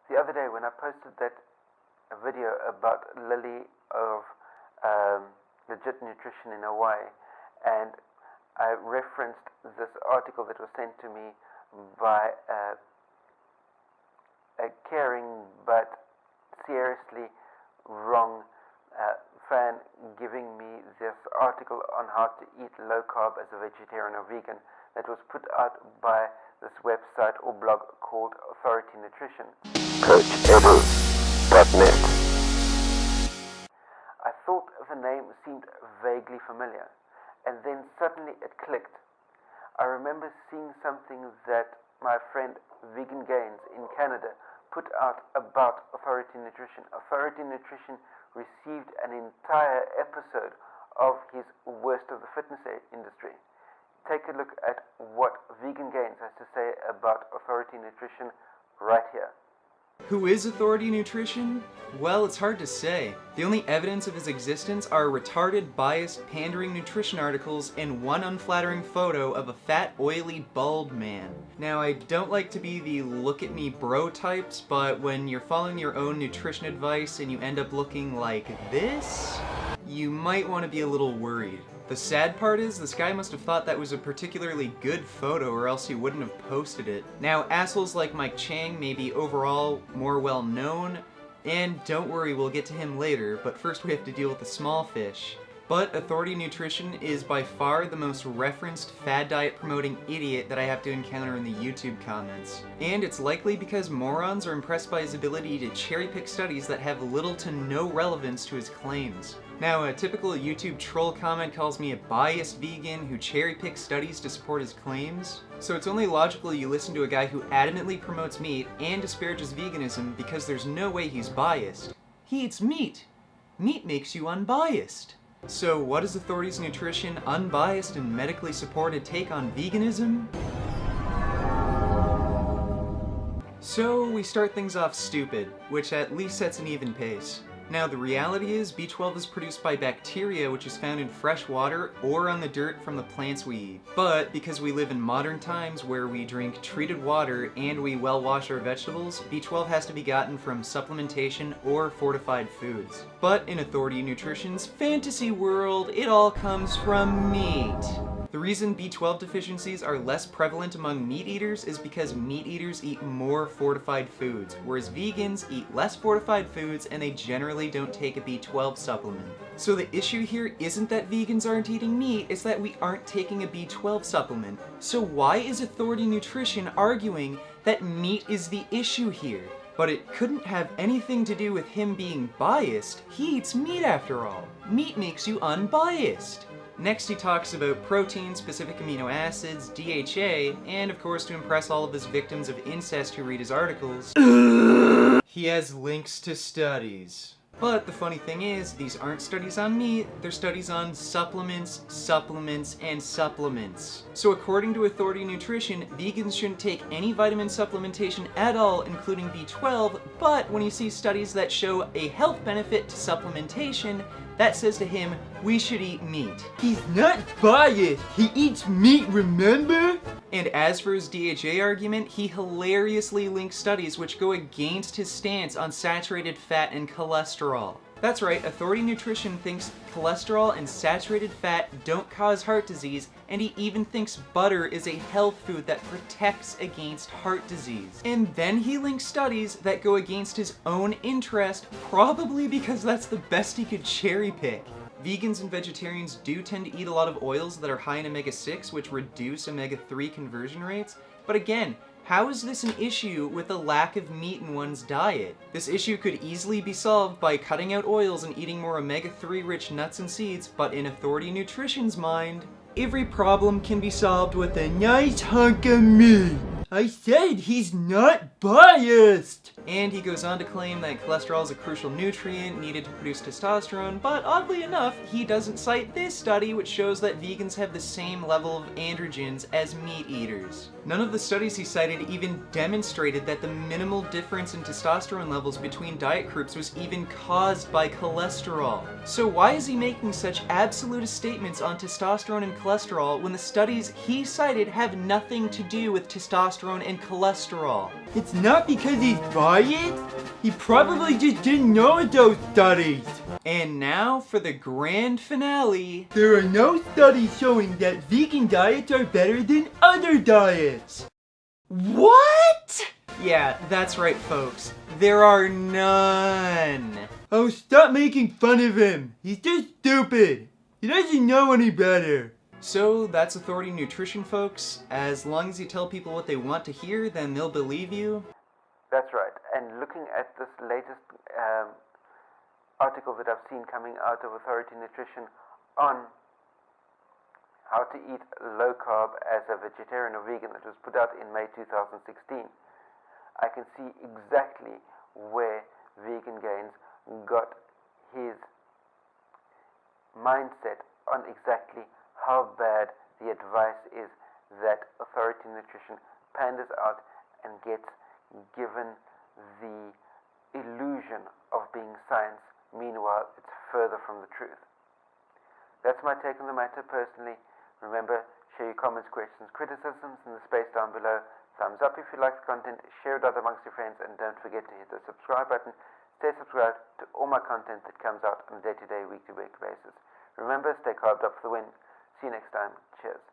The other day when I posted that video about Lily of Legit Nutrition in Hawaii, and I referenced this article that was sent to me by a caring but seriously wrong fan, giving me this article on how to eat low carb as a vegetarian or vegan that was put out by this website or blog called Authority Nutrition. CoachEdu.net. I thought the name seemed vaguely familiar, and then suddenly it clicked. I remember seeing something that my friend Vegan Gains in Canada put out about Authority Nutrition. Authority Nutrition received an entire episode of his Worst of the Fitness Industry. Take a look at what Vegan Gains has to say about Authority Nutrition right here. Who is Authority Nutrition? Well, it's hard to say. The only evidence of his existence are retarded, biased, pandering nutrition articles and one unflattering photo of a fat, oily, bald man. Now, I don't like to be the look-at-me bro types, but when you're following your own nutrition advice and you end up looking like this, you might want to be a little worried. The sad part is, this guy must have thought that was a particularly good photo or else he wouldn't have posted it. Now, assholes like Mike Chang may be overall more well known, and don't worry, we'll get to him later, but first we have to deal with the small fish. But Authority Nutrition is by far the most referenced fad diet promoting idiot that I have to encounter in the YouTube comments. And it's likely because morons are impressed by his ability to cherry pick studies that have little to no relevance to his claims. Now, a typical YouTube troll comment calls me a biased vegan who cherry-picks studies to support his claims. So it's only logical you listen to a guy who adamantly promotes meat and disparages veganism because there's no way he's biased. He eats meat. Meat makes you unbiased. So what is Authority's Nutrition unbiased and medically supported take on veganism? So we start things off stupid, which at least sets an even pace. Now, the reality is, B12 is produced by bacteria which is found in fresh water or on the dirt from the plants we eat. But because we live in modern times where we drink treated water and we well wash our vegetables, B12 has to be gotten from supplementation or fortified foods. But in Authority Nutrition's fantasy world, it all comes from meat. The reason B12 deficiencies are less prevalent among meat eaters is because meat eaters eat more fortified foods, whereas vegans eat less fortified foods and they generally don't take a B12 supplement. So the issue here isn't that vegans aren't eating meat, it's that we aren't taking a B12 supplement. So why is Authority Nutrition arguing that meat is the issue here? But it couldn't have anything to do with him being biased. He eats meat after all. Meat makes you unbiased. Next he talks about protein, specific amino acids, DHA, and of course to impress all of his victims of incest who read his articles, he has links to studies. But the funny thing is, these aren't studies on meat, they're studies on supplements, supplements, and supplements. So according to Authority Nutrition, vegans shouldn't take any vitamin supplementation at all, including B12, but when you see studies that show a health benefit to supplementation, that says to him, we should eat meat. He's not biased, he eats meat, remember? And as for his DHA argument, he hilariously links studies which go against his stance on saturated fat and cholesterol. That's right, Authority Nutrition thinks cholesterol and saturated fat don't cause heart disease, and he even thinks butter is a health food that protects against heart disease. And then he links studies that go against his own interest, probably because that's the best he could cherry pick. Vegans and vegetarians do tend to eat a lot of oils that are high in omega-6, which reduce omega-3 conversion rates, but again, how is this an issue with a lack of meat in one's diet? This issue could easily be solved by cutting out oils and eating more omega-3 rich nuts and seeds, but in Authority Nutrition's mind, every problem can be solved with a nice hunk of meat. I said he's not biased! And he goes on to claim that cholesterol is a crucial nutrient needed to produce testosterone, but oddly enough, he doesn't cite this study which shows that vegans have the same level of androgens as meat eaters. None of the studies he cited even demonstrated that the minimal difference in testosterone levels between diet groups was even caused by cholesterol. So why is he making such absolutist statements on testosterone and cholesterol when the studies he cited have nothing to do with testosterone and cholesterol? It's not because he's biased. He probably just didn't know those studies. And now for the grand finale. There are no studies showing that vegan diets are better than other diets. What? Yeah, that's right, folks. There are none. Oh, stop making fun of him. He's just stupid. He doesn't know any better. So that's Authority Nutrition, folks. As long as you tell people what they want to hear, then they'll believe you. That's right. And looking at this latest article that I've seen coming out of Authority Nutrition on how to eat low carb as a vegetarian or vegan that was put out in May 2016, I can see exactly where Vegan Gains got his mindset on exactly how bad the advice is that Authority Nutrition panders out and gets given the illusion of being science. Meanwhile, it's further from the truth. That's my take on the matter personally. Remember, share your comments, questions, criticisms in the space down below. Thumbs up if you like the content, share it out amongst your friends, and don't forget to hit the subscribe button. Stay subscribed to all my content that comes out on a day-to-day, week-to-week basis. Remember, stay carved up for the win. See you next time. Cheers.